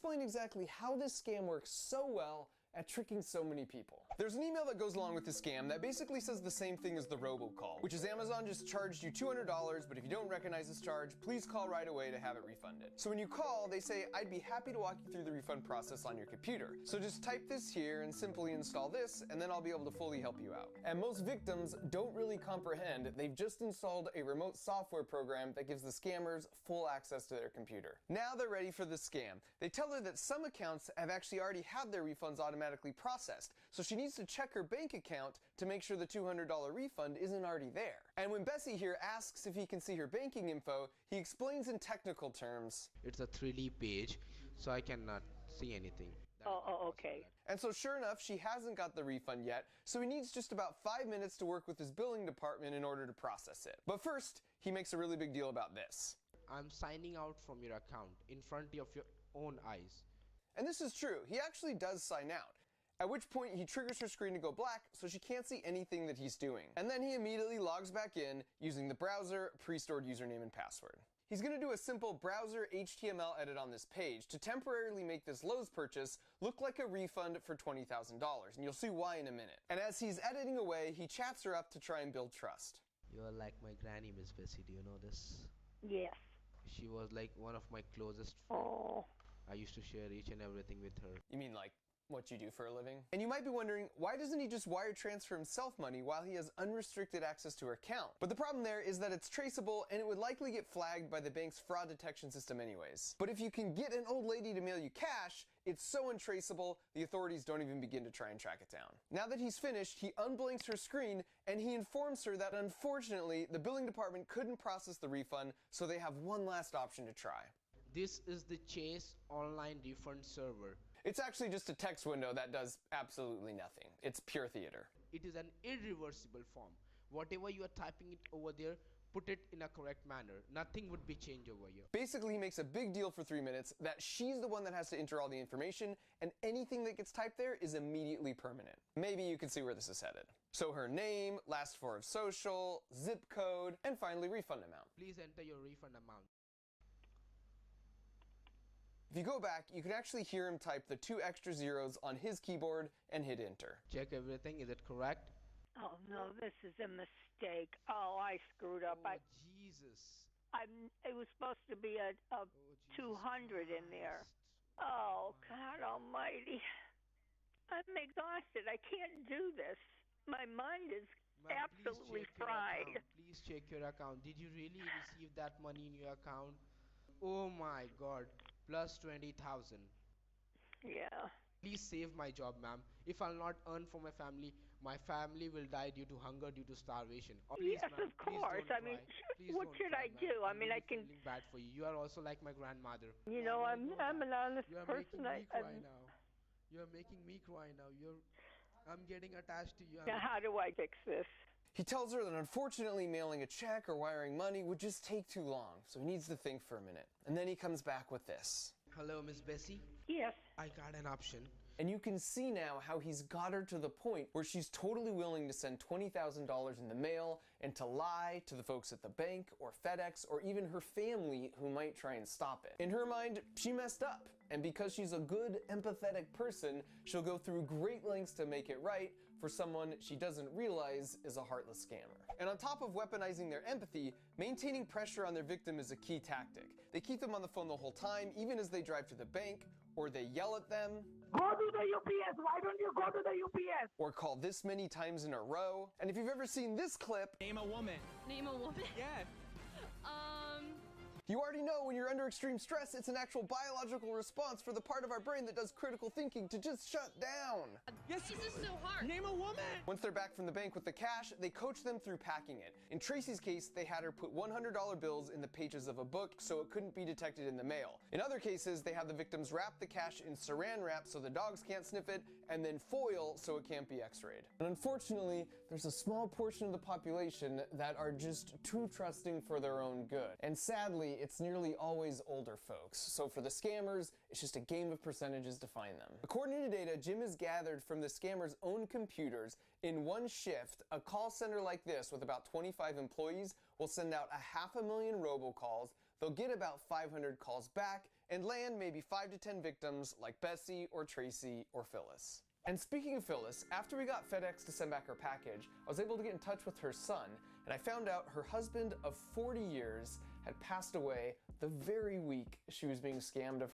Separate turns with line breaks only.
explain exactly how this scam works so well at tricking so many people. There's an email that goes along with the scam that basically says the same thing as the robocall, which is Amazon just charged you $200, but if you don't recognize this charge, please call right away to have it refunded. So when you call, they say, I'd be happy to walk you through the refund process on your computer. So just type this here and simply install this, and then I'll be able to fully help you out. And most victims don't really comprehend. They've just installed a remote software program that gives the scammers full access to their computer. Now they're ready for the scam. They tell her that some accounts have actually already had their refunds automatically processed, so she needs to check her bank account to make sure the $200 refund isn't already there. And when Bessie here asks if he can see her banking info, he explains in technical terms,
it's a 3D page, so I cannot see anything.
Okay.
And so sure enough, she hasn't got the refund yet, so he needs just about 5 minutes to work with his billing department in order to process it. But first, he makes a really big deal about this.
I'm signing out from your account in front of your own eyes.
And this is true, he actually does sign out. At which point he triggers her screen to go black so she can't see anything that he's doing. And then he immediately logs back in using the browser pre-stored username and password. He's going to do a simple browser HTML edit on this page to temporarily make this Lowe's purchase look like a refund for $20,000, and you'll see why in a minute. And as he's editing away, he chats her up to try and build trust.
You're like my granny, Miss Bessie, do you know this?
Yes.
She was like one of my closest friends.
Oh.
I used to share each and everything with her.
You mean like what you do for a living? And you might be wondering, why doesn't he just wire transfer himself money while he has unrestricted access to her account? But the problem there is that it's traceable and it would likely get flagged by the bank's fraud detection system anyways. But if you can get an old lady to mail you cash, it's so untraceable, the authorities don't even begin to try and track it down. Now that he's finished, he unblinks her screen and he informs her that unfortunately, the billing department couldn't process the refund, so they have one last option to try.
This is the Chase online refund server.
It's actually just a text window that does absolutely nothing. It's pure theater.
It is an irreversible form. Whatever you are typing it over there, put it in a correct manner. Nothing would be changed over here.
Basically, he makes a big deal for 3 minutes that she's the one that has to enter all the information, and anything that gets typed there is immediately permanent. Maybe you can see where this is headed. So her name, last four of social, zip code, and finally refund amount.
Please enter your refund amount.
If you go back, you can actually hear him type the 2 extra zeros on his keyboard and hit enter.
Check everything, is it correct?
Oh no, this is a mistake. Oh, I screwed up.
Oh, Jesus.
It was supposed to be a 200 in there. Oh, God almighty. I'm exhausted. I can't do this. My mind is absolutely fried.
Please check your account. Did you really receive that money in your account? Oh my God. Plus 20,000.
Yeah.
Please save my job, ma'am. If I'll not earn for my family will die due to hunger, due to starvation. Oh, please,
yes, of course. I mean, what should I do? I mean, I can.
Feeling bad for you. You are also like my grandmother.
You know, I'm an honest person.
You're making me cry now. I'm getting attached to you.
Now, how do I fix this?
He tells her that unfortunately mailing a check or wiring money would just take too long, so he needs to think for a minute. And then he comes back with this.
Hello, Miss Bessie?
Yes.
I got an option.
And you can see now how he's got her to the point where she's totally willing to send $20,000 in the mail and to lie to the folks at the bank or FedEx or even her family who might try and stop it. In her mind, she messed up. And because she's a good, empathetic person, she'll go through great lengths to make it right for someone she doesn't realize is a heartless scammer. And on top of weaponizing their empathy, maintaining pressure on their victim is a key tactic. They keep them on the phone the whole time, even as they drive to the bank, or they yell at them.
Go to the UPS, why don't you go to the UPS?
Or call this many times in a row. And if you've ever seen this clip,
Name a woman.
Name a woman?
Yeah.
you already know when you're under extreme stress, it's an actual biological response for the part of our brain that does critical thinking to just shut down.
Yes.
This is so hard.
Name a woman.
Once they're back from the bank with the cash, they coach them through packing it. In Tracy's case, they had her put $100 bills in the pages of a book so it couldn't be detected in the mail. In other cases, they have the victims wrap the cash in saran wrap so the dogs can't sniff it, and then foil so it can't be x-rayed. And unfortunately, there's a small portion of the population that are just too trusting for their own good. And sadly, it's nearly always older folks. So for the scammers, it's just a game of percentages to find them. According to data Jim has gathered from the scammers' own computers, in one shift, a call center like this with about 25 employees will send out 500,000 robocalls. They'll get about 500 calls back, and land maybe 5 to 10 victims like Bessie or Tracy or Phyllis. And speaking of Phyllis, after we got FedEx to send back her package, I was able to get in touch with her son, and I found out her husband of 40 years had passed away the very week she was being scammed of